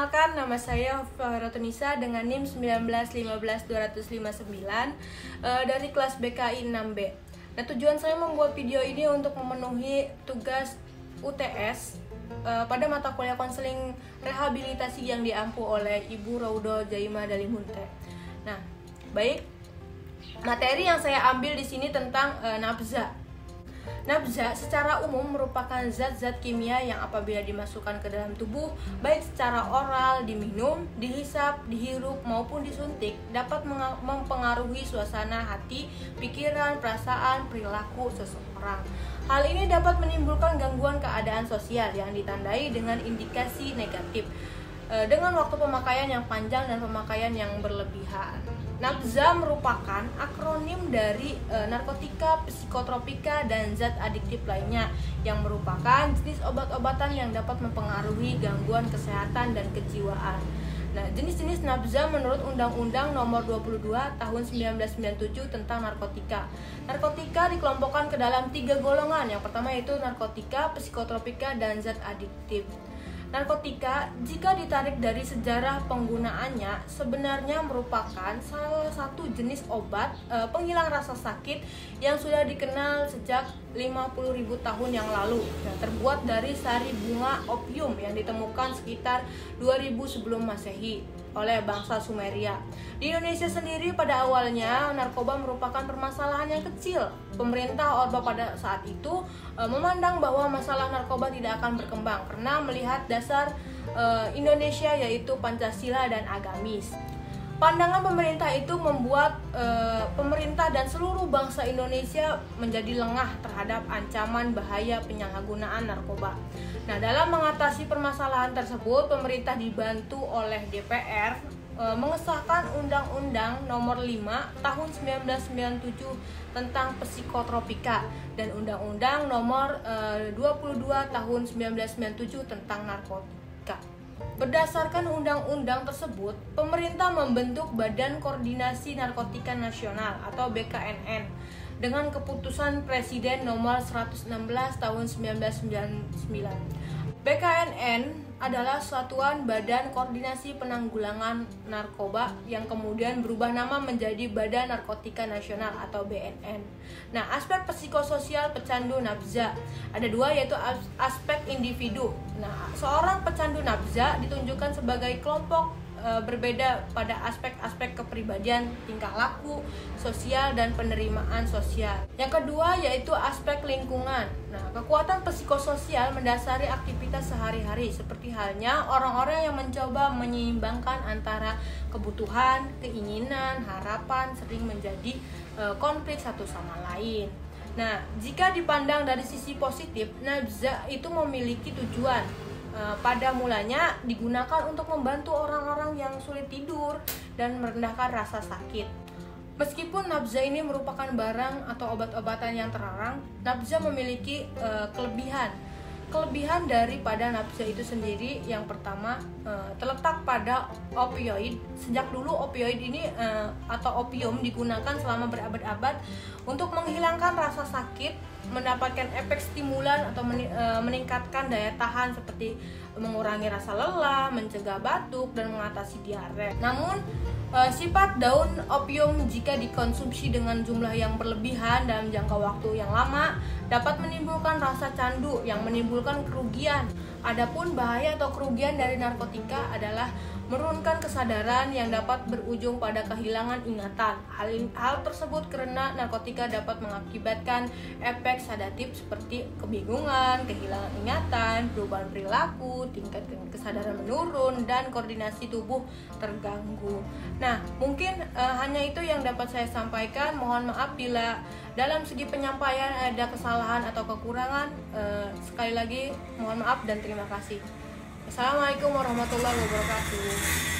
Perkenalkan, nama saya Rotunisa dengan NIM 1915259 dari kelas BKI 6B. Nah, tujuan saya membuat video ini untuk memenuhi tugas UTS pada mata kuliah konseling rehabilitasi yang diampu oleh Ibu Raudo Jaima Dalimunte. Nah, baik, materi yang saya ambil di sini tentang nabza. Nabza secara umum merupakan zat-zat kimia yang apabila dimasukkan ke dalam tubuh, baik secara oral, diminum, dihisap, dihirup, maupun disuntik, dapat mempengaruhi suasana hati, pikiran, perasaan, perilaku seseorang. Hal ini dapat menimbulkan gangguan keadaan sosial yang ditandai dengan indikasi negatif, dengan waktu pemakaian yang panjang dan pemakaian yang berlebihan. Nabza merupakan akronim dari narkotika, psikotropika, dan zat adiktif lainnya yang merupakan jenis obat-obatan yang dapat mempengaruhi gangguan kesehatan dan kejiwaan. Nah, jenis-jenis nabza menurut Undang-Undang Nomor 22 Tahun 1997 tentang narkotika. Narkotika dikelompokkan ke dalam 3 golongan. Yang pertama yaitu narkotika, psikotropika, dan zat adiktif. Narkotika, jika ditarik dari sejarah penggunaannya, sebenarnya merupakan salah satu jenis obat penghilang rasa sakit yang sudah dikenal sejak 50.000 tahun yang lalu. Nah, terbuat dari sari bunga opium yang ditemukan sekitar 2000 sebelum Masehi oleh bangsa Sumeria. Di Indonesia sendiri pada awalnya narkoba merupakan permasalahan yang kecil. Pemerintah Orba pada saat itu memandang bahwa masalah narkoba tidak akan berkembang karena melihat dasar Indonesia yaitu Pancasila dan agamis. Pandangan pemerintah itu membuat pemerintah dan seluruh bangsa Indonesia menjadi lengah terhadap ancaman bahaya penyalahgunaan narkoba. Nah, dalam mengatasi permasalahan tersebut, pemerintah dibantu oleh DPR mengesahkan Undang-Undang Nomor 5 Tahun 1997 tentang psikotropika dan Undang-Undang Nomor 22 Tahun 1997 tentang narkotika. Berdasarkan undang-undang tersebut, pemerintah membentuk Badan Koordinasi Narkotika Nasional atau BKNN dengan keputusan Presiden nomor 116 tahun 1999. BKNN adalah Satuan Badan Koordinasi Penanggulangan Narkoba yang kemudian berubah nama menjadi Badan Narkotika Nasional atau BNN. Nah, aspek psikososial pecandu nabza ada dua, yaitu aspek individu. Nah, seorang pecandu nabza ditunjukkan sebagai kelompok berbeda pada aspek-aspek kepribadian, tingkah laku, sosial, dan penerimaan sosial. Yang kedua yaitu aspek lingkungan. Nah, kekuatan psikososial mendasari aktivitas sehari-hari, seperti halnya orang-orang yang mencoba menyeimbangkan antara kebutuhan, keinginan, harapan, sering menjadi konflik satu sama lain. Nah, jika dipandang dari sisi positif, nabza itu memiliki tujuan. Pada mulanya digunakan untuk membantu orang-orang yang sulit tidur dan merendahkan rasa sakit. Meskipun nabza ini merupakan barang atau obat-obatan yang terlarang, nabza memiliki kelebihan. Kelebihan daripada nabza itu sendiri, yang pertama terletak pada opioid. Sejak dulu opioid ini atau opium digunakan selama berabad-abad untuk menghilangkan rasa sakit, mendapatkan efek stimulan atau meningkatkan daya tahan seperti mengurangi rasa lelah, mencegah batuk, dan mengatasi diare. Namun sifat daun opium jika dikonsumsi dengan jumlah yang berlebihan dalam jangka waktu yang lama dapat menimbulkan rasa candu yang menimbulkan kerugian. Adapun bahaya atau kerugian dari narkotika adalah menurunkan kesadaran yang dapat berujung pada kehilangan ingatan. Hal tersebut karena narkotika dapat mengakibatkan efek sedatif seperti kebingungan, kehilangan ingatan, perubahan perilaku, tingkat kesadaran menurun, dan koordinasi tubuh terganggu. Nah, mungkin hanya itu yang dapat saya sampaikan. Mohon maaf bila dalam segi penyampaian ada kesalahan atau kekurangan. Sekali lagi mohon maaf dan terima kasih. Assalamualaikum warahmatullahi wabarakatuh.